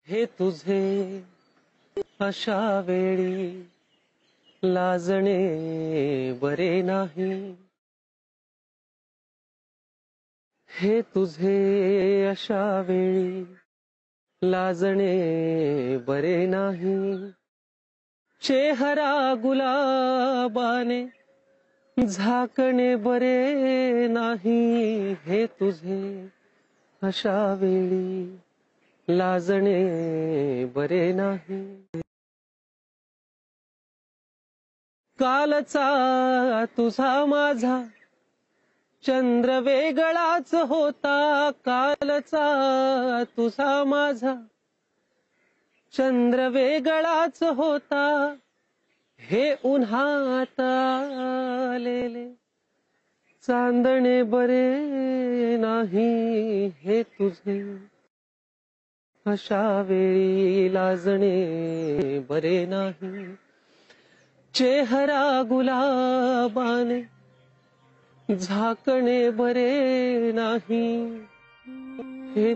हे तुझे अशा वेळी लाजणे बरे नाही। हे तुझे अशा वेळी लाजणे बरे नाही। चेहरा गुलाबाने झाकणे बरे नाही। हे तुझे अशा वेळी लाजणे बरे नाही। कालचा तुझा माझा चंद्र वेगळाच होता। कालचा तुझा माझा चंद्र वेगळाच होता। हे उन्हात आलेले चांदणे बरे नाही। हे तुझे अशा वेळी लाजणे बरे नाही। चेहरा गुलाबाने झाकणे बरे नाही। हे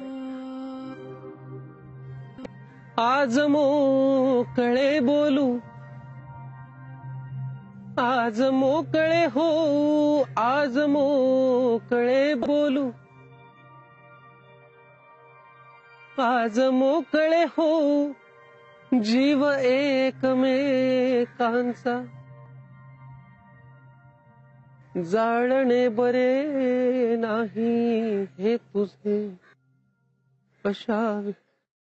आज मोकळे बोलू, आज मोकळे हो, आज मोकळे बोलू, आज मोकळे हो, जीव एकमेकांचा जाळणे बरे नाही। हे तुझे अशा